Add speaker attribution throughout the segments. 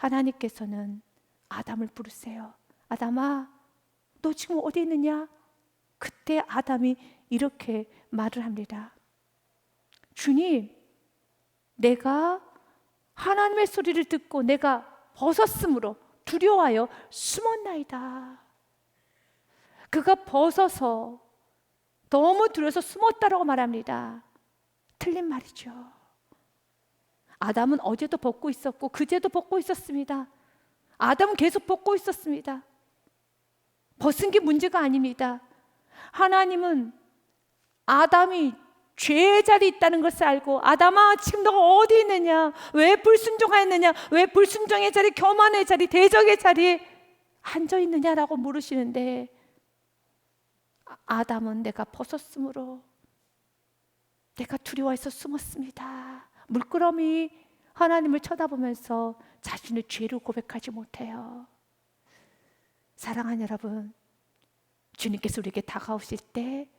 Speaker 1: 하나님께서는 아담을 부르세요. 아담아, 너 지금 어디 있느냐? 그때 아담이 이렇게 말을 합니다. 주님, 내가 하나님의 소리를 듣고 내가 벗었으므로 두려워하여 숨었나이다. 그가 벗어서 너무 두려워서 숨었다라고 말합니다. 틀린 말이죠. 아담은 어제도 벗고 있었고 그제도 벗고 있었습니다. 아담은 계속 벗고 있었습니다. 벗은 게 문제가 아닙니다. 하나님은 아담이 죄의 자리에 있다는 것을 알고, 아담아, 지금 너가 어디 있느냐? 왜 불순종하였느냐? 왜 불순종의 자리, 교만의 자리, 대적의 자리에 앉아 있느냐라고 물으시는데, 아담은 내가 벗었으므로 내가 두려워해서 숨었습니다. 물끄러미 하나님을 쳐다보면서 자신의 죄를 고백하지 못해요. 사랑하는 여러분, 주님께서 우리에게 다가오실 때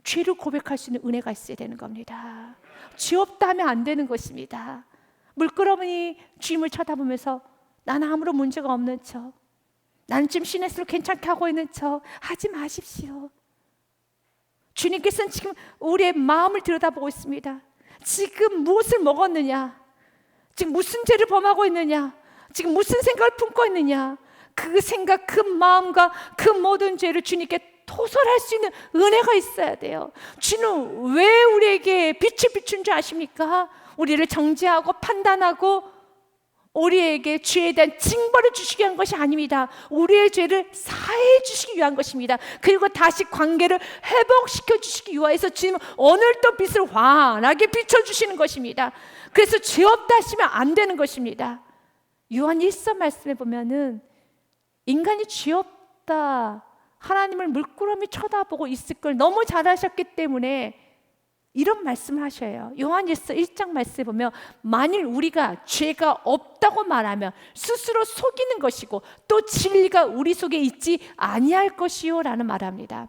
Speaker 1: 죄를 고백할 수 있는 은혜가 있어야 되는 겁니다. 죄 없다 하면 안 되는 것입니다. 물끄러미 주님을 쳐다보면서 나는 아무런 문제가 없는 척, 나는 지금 신의 괜찮게 하고 있는 척 하지 마십시오. 주님께서는 지금 우리의 마음을 들여다보고 있습니다. 지금 무엇을 먹었느냐? 지금 무슨 죄를 범하고 있느냐? 지금 무슨 생각을 품고 있느냐? 그 생각, 그 마음과 그 모든 죄를 주님께 토설할 수 있는 은혜가 있어야 돼요. 주는 왜 우리에게 빛을 비춘 줄 아십니까? 우리를 정죄하고 판단하고 우리에게 죄에 대한 징벌을 주시기 위한 것이 아닙니다. 우리의 죄를 사해 주시기 위한 것입니다. 그리고 다시 관계를 회복시켜 주시기 위해서 주님은 오늘도 빛을 환하게 비춰주시는 것입니다. 그래서 죄 없다 하시면 안 되는 것입니다. 요한 1서 말씀에 보면은 인간이 죄 없다, 하나님을 물끄러미 쳐다보고 있을 걸 너무 잘 아셨기 때문에 이런 말씀을 하셔요. 요한일서 1장 말씀에 보면 만일 우리가 죄가 없다고 말하면 스스로 속이는 것이고 또 진리가 우리 속에 있지 아니할 것이요 라는 말합니다.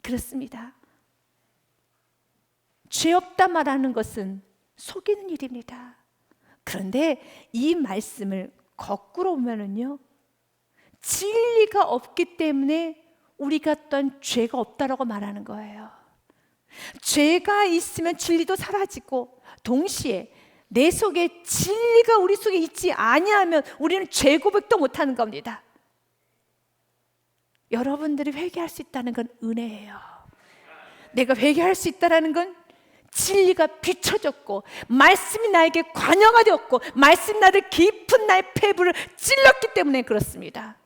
Speaker 1: 그렇습니다. 죄 없다 말하는 것은 속이는 일입니다. 그런데 이 말씀을 거꾸로 보면은요, 진리가 없기 때문에 우리가 또한 죄가 없다라고 말하는 거예요. 죄가 있으면 진리도 사라지고 동시에 내 속에 진리가 우리 속에 있지 아니하면 우리는 죄 고백도 못하는 겁니다. 여러분들이 회개할 수 있다는 건 은혜예요. 내가 회개할 수 있다는 건 진리가 비춰졌고 말씀이 나에게 관여가 되었고 말씀이 나를 깊은 나의 폐부를 찔렀기 때문에 그렇습니다.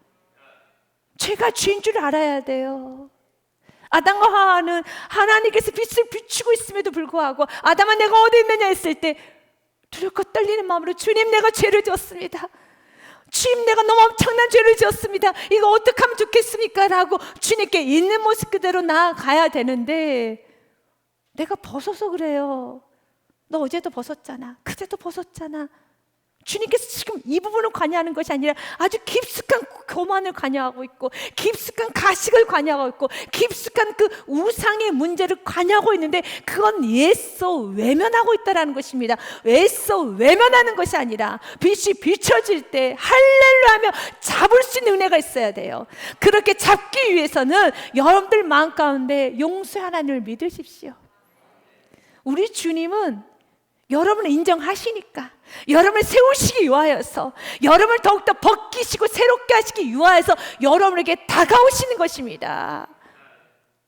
Speaker 1: 죄가 죄인 줄 알아야 돼요. 아담과 하와는 하나님께서 빛을 비추고 있음에도 불구하고 아담아 내가 어디 있느냐 했을 때 두렵고 떨리는 마음으로 주님 내가 죄를 지었습니다. 주님 내가 너무 엄청난 죄를 지었습니다. 이거 어떻게 하면 좋겠습니까? 라고 주님께 있는 모습 그대로 나아가야 되는데 내가 벗어서 그래요. 너 어제도 벗었잖아. 그제도 벗었잖아. 주님께서 지금 이 부분을 관여하는 것이 아니라 아주 깊숙한 교만을 관여하고 있고 깊숙한 가식을 관여하고 있고 깊숙한 그 우상의 문제를 관여하고 있는데 그건 예서 외면하고 있다는 것입니다. 예서 외면하는 것이 아니라 빛이 비춰질 때 할렐루야 하며 잡을 수 있는 은혜가 있어야 돼요. 그렇게 잡기 위해서는 여러분들 마음 가운데 용서의 하나님을 믿으십시오. 우리 주님은 여러분을 인정하시니까, 여러분을 세우시기 위하여서, 여러분을 더욱더 벗기시고 새롭게 하시기 위하여서 여러분에게 다가오시는 것입니다.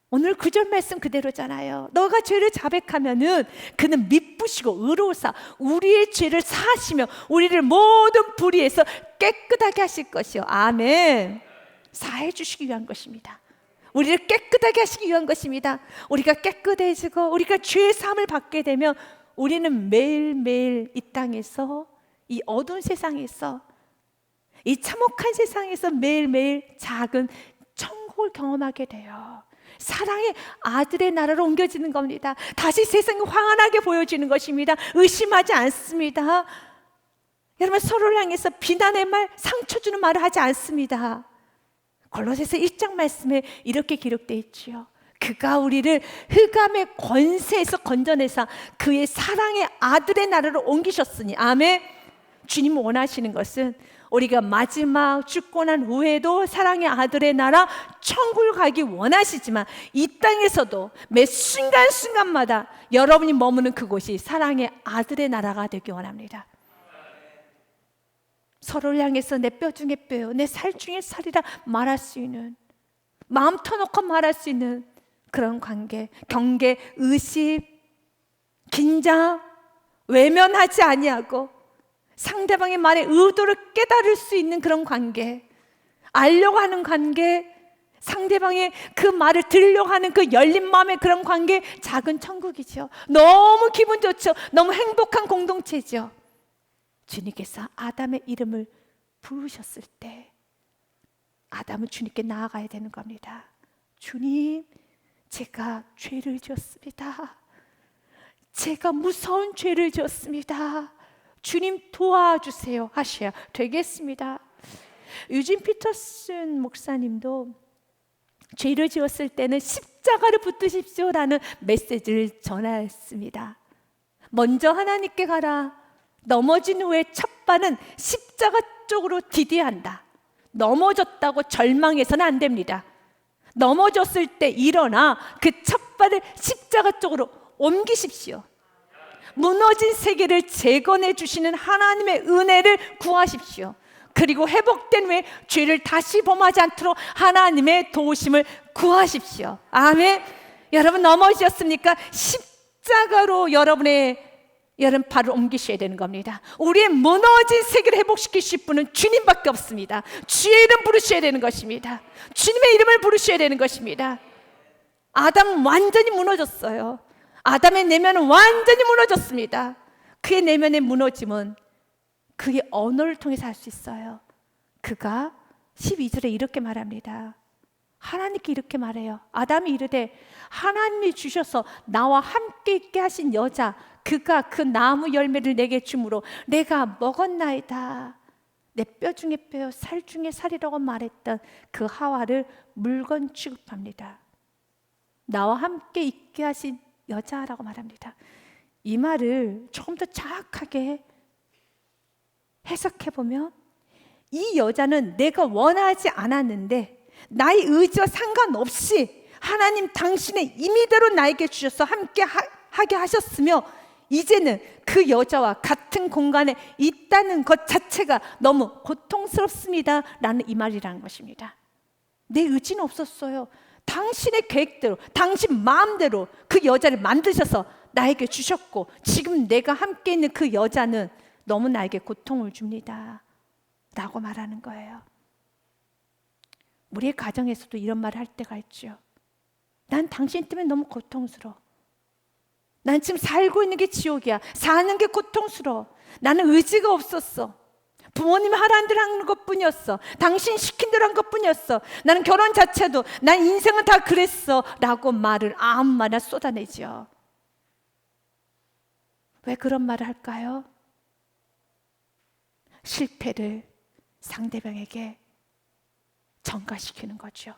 Speaker 1: 오늘 구절 말씀 그대로잖아요. 너가 죄를 자백하면은 그는 미쁘시고 의로우사 우리의 죄를 사하시며 우리를 모든 불의에서 깨끗하게 하실 것이요. 아멘. 사해 주시기 위한 것입니다. 우리를 깨끗하게 하시기 위한 것입니다. 우리가 깨끗해지고 우리가 죄의 사함을 받게 되면 우리는 매일매일 이 땅에서, 이 어두운 세상에서, 이 참혹한 세상에서 매일매일 작은 천국을 경험하게 돼요. 사랑의 아들의 나라로 옮겨지는 겁니다. 다시 세상이 환하게 보여지는 것입니다. 의심하지 않습니다. 여러분 서로를 향해서 비난의 말, 상처 주는 말을 하지 않습니다. 골로새서 1장 말씀에 이렇게 기록되어 있지요. 그가 우리를 흑암의 권세에서 건져내사 그의 사랑의 아들의 나라로 옮기셨으니 아멘. 주님 원하시는 것은 우리가 마지막 죽고 난 후에도 사랑의 아들의 나라 천국을 가기 원하시지만 이 땅에서도 매 순간순간마다 여러분이 머무는 그곳이 사랑의 아들의 나라가 되기 원합니다. 서로를 향해서 내 뼈 중에 뼈요, 내 살 중에 살이라 말할 수 있는, 마음 터놓고 말할 수 있는 그런 관계, 경계, 의심, 긴장, 외면하지 아니하고 상대방의 말의 의도를 깨달을 수 있는 그런 관계, 알려고 하는 관계, 상대방의 그 말을 들으려고 하는 그 열린 마음의 그런 관계, 작은 천국이죠. 너무 기분 좋죠. 너무 행복한 공동체죠. 주님께서 아담의 이름을 부르셨을 때 아담은 주님께 나아가야 되는 겁니다. 주님, 제가 죄를 지었습니다. 제가 무서운 죄를 지었습니다. 주님 도와주세요 하셔야 되겠습니다. 유진 피터슨 목사님도 죄를 지었을 때는 십자가를 붙드십시오라는 메시지를 전하였습니다. 먼저 하나님께 가라. 넘어진 후에 첫 발은 십자가 쪽으로 디뎌야 한다. 넘어졌다고 절망해서는 안 됩니다. 넘어졌을 때 일어나 그 첫 발을 십자가 쪽으로 옮기십시오. 무너진 세계를 재건해 주시는 하나님의 은혜를 구하십시오. 그리고 회복된 후에 죄를 다시 범하지 않도록 하나님의 도우심을 구하십시오. 아멘. 여러분 넘어지셨습니까? 십자가로 여러분의 발을 옮기셔야 되는 겁니다. 우리의 무너진 세계를 회복시키실 분은 주님밖에 없습니다. 주의 이름 부르셔야 되는 것입니다. 주님의 이름을 부르셔야 되는 것입니다. 아담은 완전히 무너졌어요. 아담의 내면은 완전히 무너졌습니다. 그의 내면의 무너짐은 그의 언어를 통해서 할 수 있어요. 그가 12절에 이렇게 말합니다. 하나님께 이렇게 말해요. 아담이 이르되 하나님이 주셔서 나와 함께 있게 하신 여자, 그가 그 나무 열매를 내게 주므로 내가 먹었나이다. 내 뼈 중에 뼈요, 살 중에 살이라고 말했던 그 하와를 물건 취급합니다. 나와 함께 있게 하신 여자라고 말합니다. 이 말을 조금 더 정확하게 해석해 보면 이 여자는 내가 원하지 않았는데 나의 의지와 상관없이 하나님 당신의 임의대로 나에게 주셔서 함께 하게 하셨으며 이제는 그 여자와 같은 공간에 있다는 것 자체가 너무 고통스럽습니다 라는 이 말이라는 것입니다. 내 의지는 없었어요. 당신의 계획대로, 당신 마음대로 그 여자를 만드셔서 나에게 주셨고 지금 내가 함께 있는 그 여자는 너무 나에게 고통을 줍니다 라고 말하는 거예요. 우리의 가정에서도 이런 말을 할 때가 있죠. 난 당신 때문에 너무 고통스러워. 난 지금 살고 있는 게 지옥이야. 사는 게 고통스러워. 나는 의지가 없었어. 부모님이 하라는 대로 하는 것뿐이었어. 당신 시킨 대로 한 것뿐이었어. 나는 결혼 자체도 난 인생은 다 그랬어 라고 말을 아무 말이나 쏟아내죠. 왜 그런 말을 할까요? 실패를 상대방에게 전가시키는 거죠.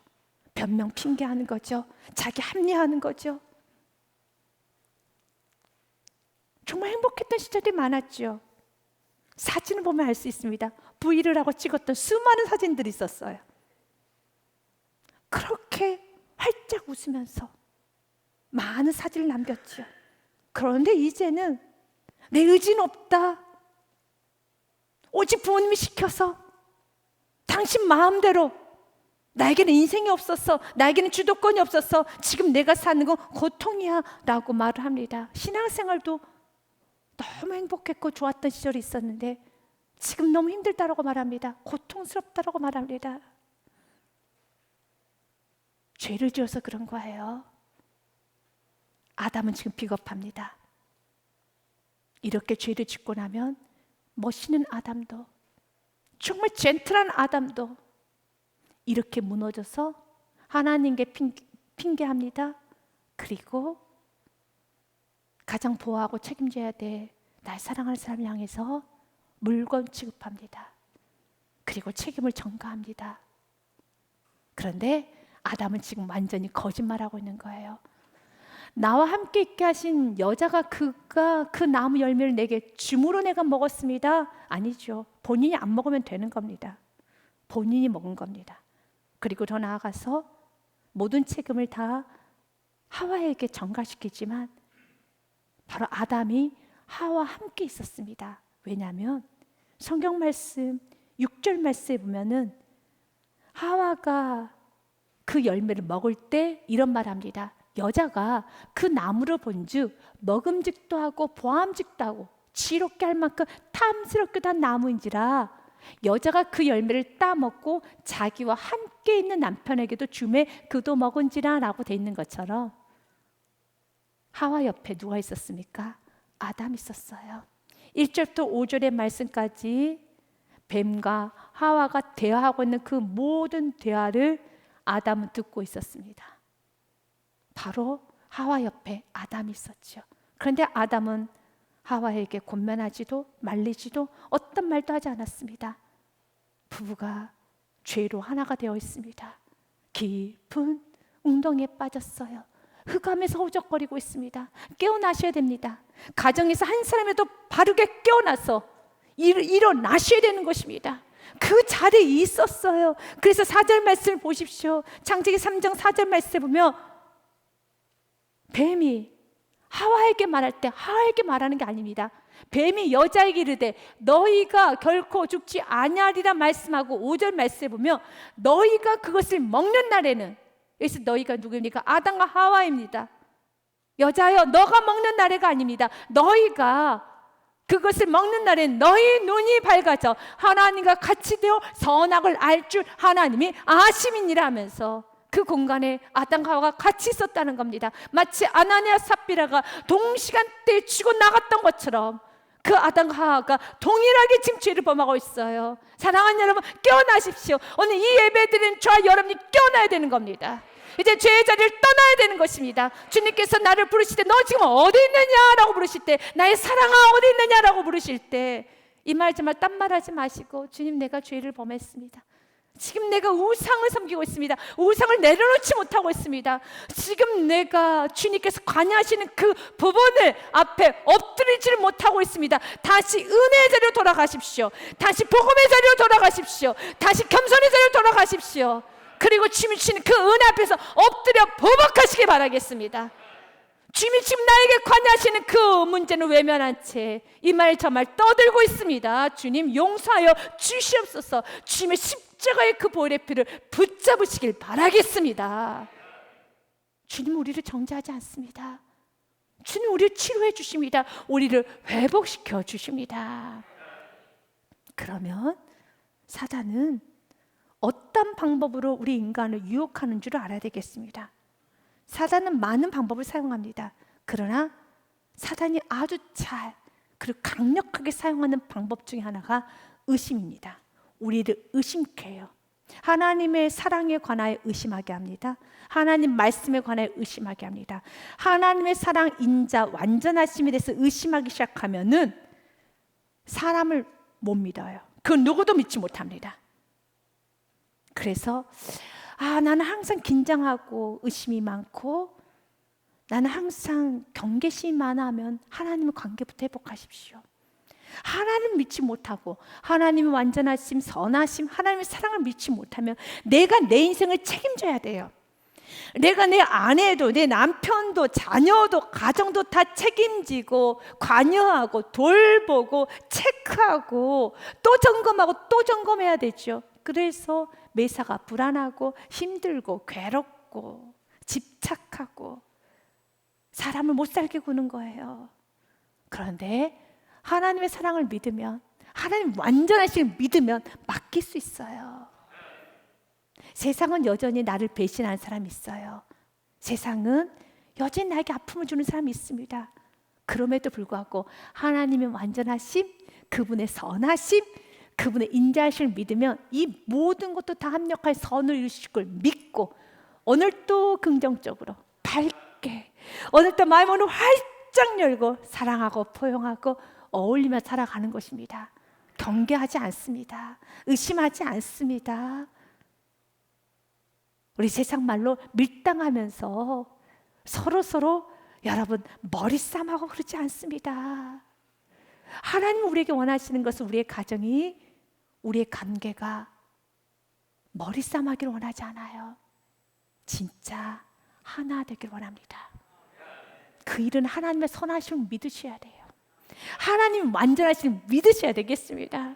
Speaker 1: 변명 핑계하는 거죠. 자기 합리화하는 거죠. 정말 행복했던 시절이 많았죠. 사진을 보면 알 수 있습니다. V를 하고 찍었던 수많은 사진들이 있었어요. 그렇게 활짝 웃으면서 많은 사진을 남겼죠. 그런데 이제는 내 의지는 없다. 오직 부모님이 시켜서 당신 마음대로 나에게는 인생이 없었어. 나에게는 주도권이 없었어. 지금 내가 사는 건 고통이야 라고 말을 합니다. 신앙생활도 너무 행복했고 좋았던 시절이 있었는데 지금 너무 힘들다라고 말합니다. 고통스럽다라고 말합니다. 죄를 지어서 그런 거예요. 아담은 지금 비겁합니다. 이렇게 죄를 짓고 나면 멋있는 아담도, 정말 젠틀한 아담도 이렇게 무너져서 하나님께 핑계합니다. 그리고 가장 보호하고 책임져야 돼 날 사랑하는 사람을 향해서 물건 취급합니다. 그리고 책임을 전가합니다. 그런데 아담은 지금 완전히 거짓말하고 있는 거예요. 나와 함께 있게 하신 여자가 그가 그 나무 열매를 내게 줌으로 내가 먹었습니다. 아니죠. 본인이 안 먹으면 되는 겁니다. 본인이 먹은 겁니다. 그리고 더 나아가서 모든 책임을 다 하와에게 전가시키지만 바로 아담이 하와와 함께 있었습니다. 왜냐하면 성경 말씀 6절 말씀에 보면은 하와가 그 열매를 먹을 때 이런 말합니다. 여자가 그 나무를 본즉 먹음직도 하고 보암직도 하고 지롭게 할 만큼 탐스럽기도 한 나무인지라 여자가 그 열매를 따먹고 자기와 함께 있는 남편에게도 주매 그도 먹은지라 라고 돼 있는 것처럼 하와 옆에 누가 있었습니까? 아담 있었어요. 1절부터 5절의 말씀까지 뱀과 하와가 대화하고 있는 그 모든 대화를 아담은 듣고 있었습니다. 바로 하와 옆에 아담이 있었죠. 그런데 아담은 하와에게 권면하지도 말리지도 어떤 말도 하지 않았습니다. 부부가 죄로 하나가 되어 있습니다. 깊은 웅덩이에 빠졌어요. 흑암에서 허우적거리고 있습니다. 깨어나셔야 됩니다. 가정에서 한 사람이라도 바르게 깨어나서 일어나셔야 되는 것입니다. 그 자리에 있었어요. 그래서 4절 말씀을 보십시오. 창세기 3장 4절 말씀을 보면 뱀이 하와에게 말할 때 하와에게 말하는 게 아닙니다. 뱀이 여자에게 이르되 너희가 결코 죽지 아니하리라 말씀하고 5절 말씀에 보면 너희가 그것을 먹는 날에는, 여기서 너희가 누구입니까? 아담과 하와입니다. 여자여 너가 먹는 날에가 아닙니다. 너희가 그것을 먹는 날엔 너희 눈이 밝아져 하나님과 같이 되어 선악을 알 줄 하나님이 아심이니라 하면서 그 공간에 아담과 하와가 같이 있었다는 겁니다. 마치 아나니아 삽비라가 동시간대에 죽어 나갔던 것처럼 그 아담과 하와가 동일하게 지금 죄를 범하고 있어요. 사랑하는 여러분, 깨어나십시오. 오늘 이 예배드리는 저와 여러분이 깨어나야 되는 겁니다. 이제 죄의 자리를 떠나야 되는 것입니다. 주님께서 나를 부르실 때 너 지금 어디 있느냐라고 부르실 때, 나의 사랑아 어디 있느냐라고 부르실 때 이 말 정말 딴 말하지 마시고, 주님 내가 죄를 범했습니다. 지금 내가 우상을 섬기고 있습니다. 우상을 내려놓지 못하고 있습니다. 지금 내가 주님께서 관여하시는 그 부분을 앞에 엎드리지를 못하고 있습니다. 다시 은혜의 자리로 돌아가십시오. 다시 복음의 자리로 돌아가십시오. 다시 겸손의 자리로 돌아가십시오. 그리고 주님이 주시는 그 은혜 앞에서 엎드려 보복하시길 바라겠습니다. 주님이 지금 나에게 관여하시는 그 문제는 외면한 채 이 말 저 말 떠들고 있습니다. 주님 용서하여 주시옵소서. 주님의 십자가의 그 보혈의 피를 붙잡으시길 바라겠습니다. 주님 우리를 정죄하지 않습니다. 주님 우리를 치료해 주십니다. 우리를 회복시켜 주십니다. 그러면 사단은 어떤 방법으로 우리 인간을 유혹하는 줄 알아야 되겠습니다. 사단은 많은 방법을 사용합니다. 그러나 사단이 아주 잘 그리고 강력하게 사용하는 방법 중에 하나가 의심입니다. 우리를 의심케 해요. 하나님의 사랑에 관하여 의심하게 합니다. 하나님 말씀에 관하여 의심하게 합니다. 하나님의 사랑 인자 완전하심에 대해서 의심하기 시작하면은 사람을 못 믿어요. 그 누구도 믿지 못합니다. 그래서 나는 항상 긴장하고 의심이 많고 나는 항상 경계심이 많아 하면 하나님의 관계부터 회복하십시오. 하나님 믿지 못하고 하나님의 완전하심, 선하심, 하나님의 사랑을 믿지 못하면 내가 내 인생을 책임져야 돼요. 내가 내 아내도 내 남편도 자녀도 가정도 다 책임지고 관여하고 돌보고 체크하고 또 점검하고 또 점검해야 되죠. 그래서 매사가 불안하고 힘들고 괴롭고 집착하고 사람을 못 살게 구는 거예요. 그런데 하나님의 사랑을 믿으면, 하나님 완전하심을 믿으면 맡길 수 있어요. 세상은 여전히 나를 배신하는 사람이 있어요. 세상은 여전히 나에게 아픔을 주는 사람이 있습니다. 그럼에도 불구하고 하나님의 완전하심, 그분의 선하심, 그분의 인자하심을 믿으면 이 모든 것도 다 합력할 선을 이루실 걸 믿고 오늘도 긍정적으로 밝게, 오늘도 마음을 활짝 열고 사랑하고 포용하고 어울리며 살아가는 것입니다. 경계하지 않습니다. 의심하지 않습니다. 우리 세상 말로 밀당하면서 서로 여러분, 머리 싸움하고 그러지 않습니다. 하나님 우리에게 원하시는 것은 우리의 가정이, 우리의 관계가 머리 싸움하기를 원하지 않아요. 진짜 하나 되길 원합니다. 그 일은 하나님의 선하심을 믿으셔야 돼요. 하나님 완전하심을 믿으셔야 되겠습니다.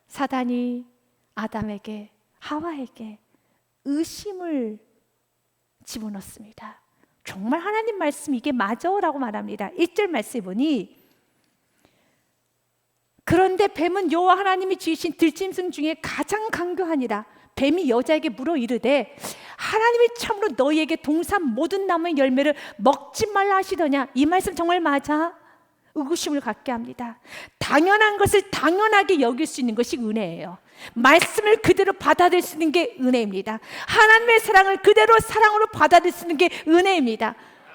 Speaker 1: 사단이 아담에게, 하와에게 의심을 집어넣습니다. 정말 하나님 말씀 이게 맞아? 라고 말합니다. 1절 말씀에 보니, 그런데 뱀은 여호와 하나님이 지으신 들짐승 중에 가장 강교하니라. 뱀이 여자에게 물어 이르되, 하나님이 참으로 너희에게 동산 모든 나무의 열매를 먹지 말라 하시더냐? 이 말씀 정말 맞아? 의구심을 갖게 합니다. 당연한 것을 당연하게 여길 수 있는 것이 은혜예요. 말씀을 그대로 받아들일 수 있는 게 은혜입니다. 하나님의 사랑을 그대로 사랑으로 받아들일 수 있는 게 은혜입니다.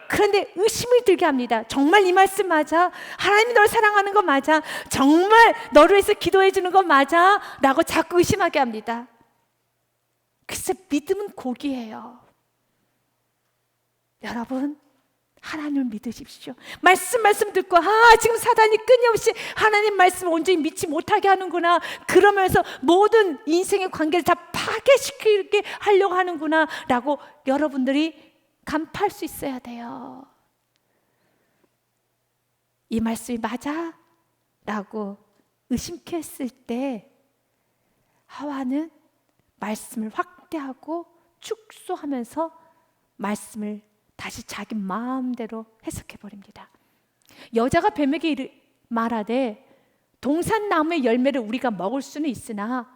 Speaker 1: 그런데 의심이 들게 합니다. 정말 이 말씀 맞아? 하나님이 널 사랑하는 거 맞아? 정말 너를 위해서 기도해 주는 거 맞아? 라고 자꾸 의심하게 합니다. 글쎄, 믿음은 고기예요. 여러분, 하나님을 믿으십시오. 말씀 듣고 지금 사단이 끊임없이 하나님 말씀을 온전히 믿지 못하게 하는구나, 그러면서 모든 인생의 관계를 다 파괴시키게 하려고 하는구나 라고 여러분들이 간파할 수 있어야 돼요. 이 말씀이 맞아? 라고 의심케 했을 때 하와는 말씀을 확대하고 축소하면서 말씀을 다시 자기 마음대로 해석해버립니다. 여자가 뱀에게 말하되, 동산 나무의 열매를 우리가 먹을 수는 있으나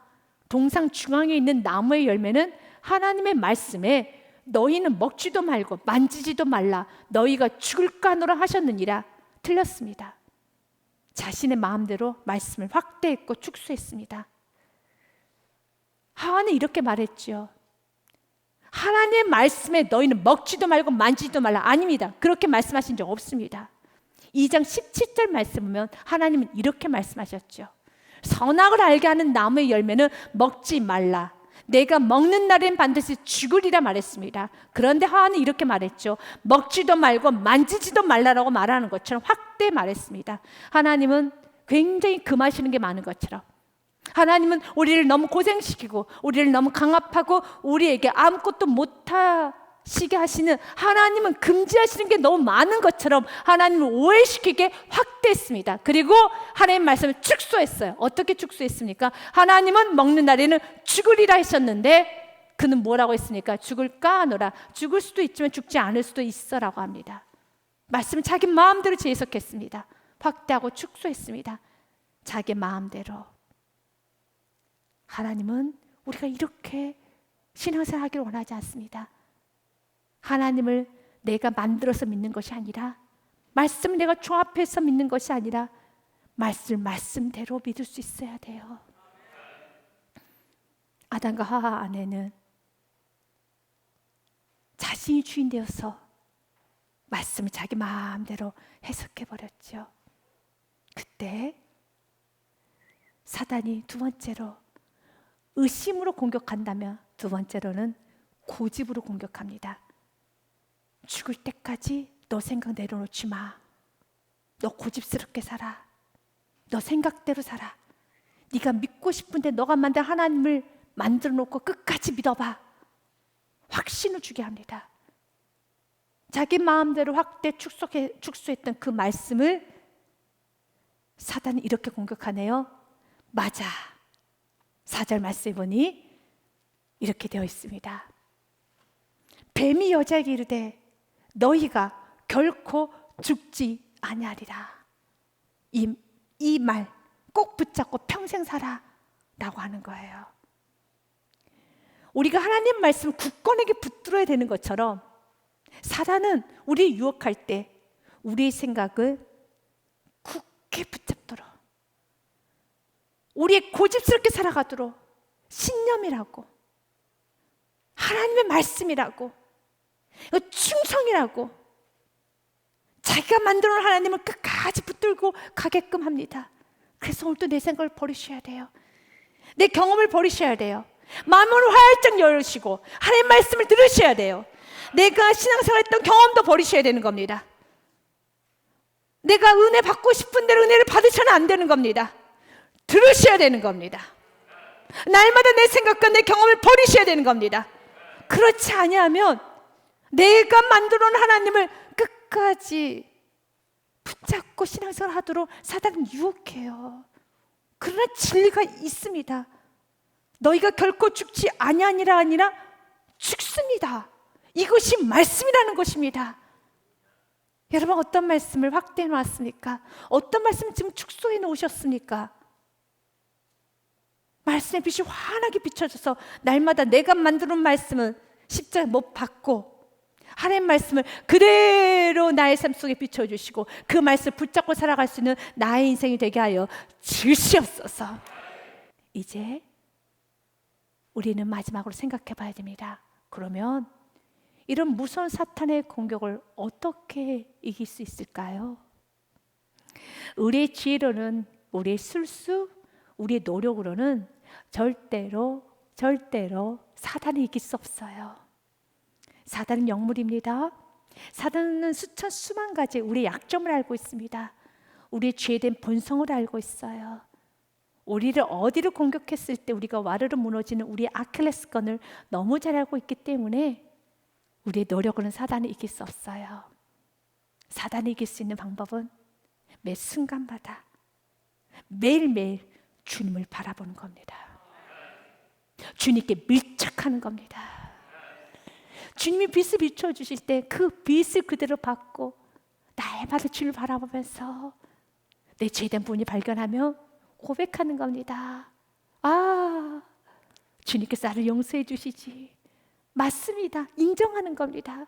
Speaker 1: 동산 중앙에 있는 나무의 열매는 하나님의 말씀에 너희는 먹지도 말고 만지지도 말라, 너희가 죽을까 하노라 하셨느니라. 틀렸습니다. 자신의 마음대로 말씀을 확대했고 축소했습니다. 하와는 이렇게 말했죠. 하나님의 말씀에 너희는 먹지도 말고 만지지도 말라. 아닙니다. 그렇게 말씀하신 적 없습니다. 2장 17절 말씀 보면 하나님은 이렇게 말씀하셨죠. 선악을 알게 하는 나무의 열매는 먹지 말라. 내가 먹는 날엔 반드시 죽으리라 말했습니다. 그런데 하와는 이렇게 말했죠. 먹지도 말고 만지지도 말라라고 말하는 것처럼 확대 말했습니다. 하나님은 굉장히 금하시는 게 많은 것처럼, 하나님은 우리를 너무 고생시키고 우리를 너무 강압하고 우리에게 아무것도 못하시게 하시는, 하나님은 금지하시는 게 너무 많은 것처럼 하나님을 오해시키게 확대했습니다. 그리고 하나님 말씀을 축소했어요. 어떻게 축소했습니까? 하나님은 먹는 날에는 죽으리라 하셨는데 그는 뭐라고 했습니까? 죽을까 하노라. 죽을 수도 있지만 죽지 않을 수도 있어 라고 합니다. 말씀을 자기 마음대로 재해석했습니다. 확대하고 축소했습니다. 자기 마음대로. 하나님은 우리가 이렇게 신앙생활 하기를 원하지 않습니다. 하나님을 내가 만들어서 믿는 것이 아니라, 말씀을 내가 조합해서 믿는 것이 아니라 말씀대로 믿을 수 있어야 돼요. 아담과 하와 안에는 자신이 주인 되어서 말씀을 자기 마음대로 해석해버렸죠. 그때 사단이 두 번째로 의심으로 공격한다면, 두 번째로는 고집으로 공격합니다. 죽을 때까지 너 생각 내려놓지 마. 너 고집스럽게 살아. 너 생각대로 살아. 네가 믿고 싶은데 너가 만든 하나님을 만들어 놓고 끝까지 믿어봐. 확신을 주게 합니다. 자기 마음대로 확대 축소했던 그 말씀을 사단이 이렇게 공격하네요. 맞아. 4절 말씀해 보니 이렇게 되어 있습니다. 뱀이 여자에게 이르되 너희가 결코 죽지 아니하리라. 이 말 꼭 붙잡고 평생 살아 라고 하는 거예요. 우리가 하나님 말씀을 굳건하게 붙들어야 되는 것처럼 사단은 우리를 유혹할 때 우리의 생각을 굳게 붙잡도록, 우리의 고집스럽게 살아가도록, 신념이라고, 하나님의 말씀이라고, 충성이라고, 자기가 만들어놓은 하나님을 끝까지 붙들고 가게끔 합니다. 그래서 오늘도 내 생각을 버리셔야 돼요. 내 경험을 버리셔야 돼요. 마음을 활짝 열으시고 하나님 말씀을 들으셔야 돼요. 내가 신앙생활 했던 경험도 버리셔야 되는 겁니다. 내가 은혜 받고 싶은 대로 은혜를 받으셔는 안 되는 겁니다. 들으셔야 되는 겁니다. 날마다 내 생각과 내 경험을 버리셔야 되는 겁니다. 그렇지 아니하면 내가 만들어 놓은 하나님을 끝까지 붙잡고 신앙생활 하도록 사단은 유혹해요. 그러나 진리가 있습니다. 너희가 결코 죽지 아니하니라 아니라 죽습니다. 이것이 말씀이라는 것입니다. 여러분, 어떤 말씀을 확대해 놓았습니까? 어떤 말씀을 지금 축소해 놓으셨습니까? 말씀의 빛이 환하게 비춰져서 날마다 내가 만들어 놓은 말씀은 십자가 못 받고 하나님 말씀을 그대로 나의 삶 속에 비춰주시고 그 말씀을 붙잡고 살아갈 수 있는 나의 인생이 되게 하여 주시옵소서. 이제 우리는 마지막으로 생각해 봐야 됩니다. 그러면 이런 무서운 사탄의 공격을 어떻게 이길 수 있을까요? 우리의 지혜로는, 우리의 술수, 우리의 노력으로는 절대로 사단을 이길 수 없어요. 사단은 영물입니다. 사단은 수천 수만 가지 우리의 약점을 알고 있습니다. 우리의 죄된 본성을 알고 있어요. 우리를 어디를 공격했을 때 우리가 와르르 무너지는 우리의 아킬레스건을 너무 잘 알고 있기 때문에 우리의 노력으로는 사단을 이길 수 없어요. 사단을 이길 수 있는 방법은 매 순간마다 매일매일 주님을 바라보는 겁니다. 주님께 밀착하는 겁니다. 주님이 빛을 비춰주실 때 그 빛을 그대로 받고 날마다 주님을 바라보면서 내 죄된 부분이 발견하며 고백하는 겁니다. 아, 주님께서 나를 용서해 주시지. 맞습니다. 인정하는 겁니다.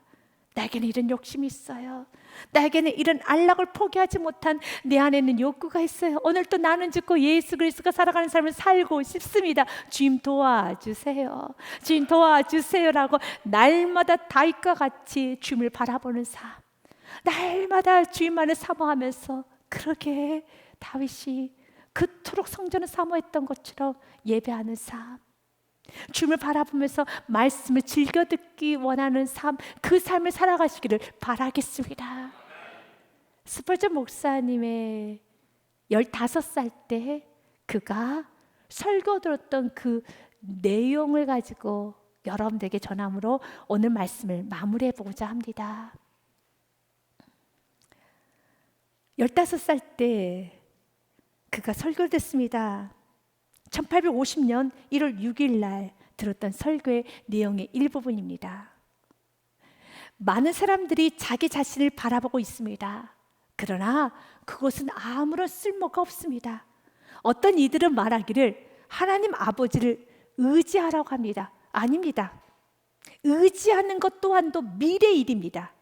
Speaker 1: 나에게는 이런 욕심이 있어요. 나에게는 이런 안락을 포기하지 못한 내 안에 있는 욕구가 있어요. 오늘 또 나는 죽고 예수 그리스도가 살아가는 삶을 살고 싶습니다. 주님 도와주세요. 주님 도와주세요라고 날마다 다윗과 같이 주님을 바라보는 삶, 날마다 주님만을 사모하면서, 그러게 다윗이 그토록 성전을 사모했던 것처럼 예배하는 삶, 주님을 바라보면서 말씀을 즐겨 듣기 원하는 삶, 그 삶을 살아가시기를 바라겠습니다. 스펄전 목사님의 15살 때 그가 설교 들었던 그 내용을 가지고 여러분들에게 전함으로 오늘 말씀을 마무리해 보고자 합니다. 15살 때 그가 설교를 듣습니다. 1850년 1월 6일 날 들었던 설교의 내용의 일부분입니다. 많은 사람들이 자기 자신을 바라보고 있습니다. 그러나 그것은 아무런 쓸모가 없습니다. 어떤 이들은 말하기를 하나님 아버지를 의지하라고 합니다. 아닙니다. 의지하는 것 또한도 미래의 일입니다.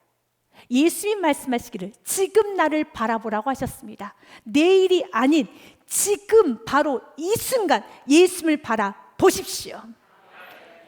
Speaker 1: 예수님 말씀하시기를 지금 나를 바라보라고 하셨습니다. 내일이 아닌 지금 바로 이 순간 예수님을 바라보십시오.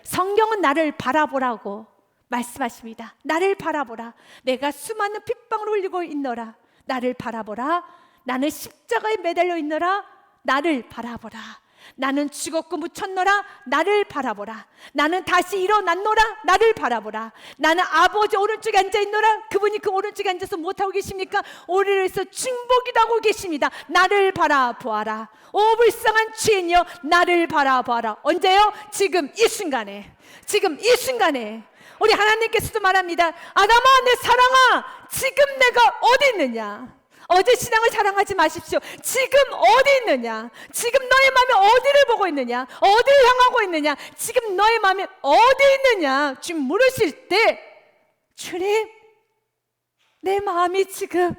Speaker 1: 성경은 나를 바라보라고 말씀하십니다. 나를 바라보라. 내가 수많은 핏방울을 흘리고 있노라. 나를 바라보라. 나는 십자가에 매달려 있노라. 나를 바라보라. 나는 죽었고 묻혔노라. 나를 바라보라. 나는 다시 일어났노라. 나를 바라보라. 나는 아버지 오른쪽에 앉아있노라. 그분이 그 오른쪽에 앉아서 못하고 계십니까? 우리를 위해서 중보기도 하고 계십니다. 나를 바라보아라. 오 불쌍한 죄인이여, 나를 바라보아라. 언제요? 지금 이 순간에. 지금 이 순간에. 우리 하나님께서도 말합니다. 아담아, 내 사랑아, 지금 내가 어디 있느냐? 어제 신앙을 자랑하지 마십시오. 지금 어디 있느냐? 지금 너의 마음이 어디를 보고 있느냐? 어디를 향하고 있느냐? 지금 너의 마음이 어디 있느냐? 주님 물으실 때, 주님, 내 마음이 지금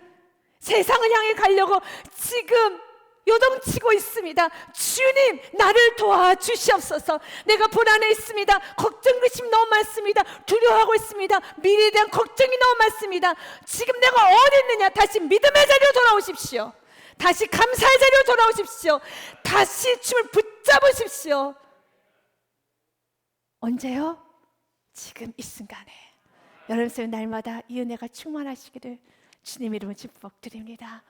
Speaker 1: 세상을 향해 가려고 지금 요동치고 있습니다. 주님, 나를 도와주시옵소서. 내가 불안해 있습니다. 걱정, 의심 너무 많습니다. 두려워하고 있습니다. 미래에 대한 걱정이 너무 많습니다. 지금 내가 어디 있느냐? 다시 믿음의 자리로 돌아오십시오. 다시 감사의 자리로 돌아오십시오. 다시 주님을 붙잡으십시오. 언제요? 지금 이 순간에. 여러분, 날마다 이 은혜가 충만하시기를 주님 이름으로 축복드립니다.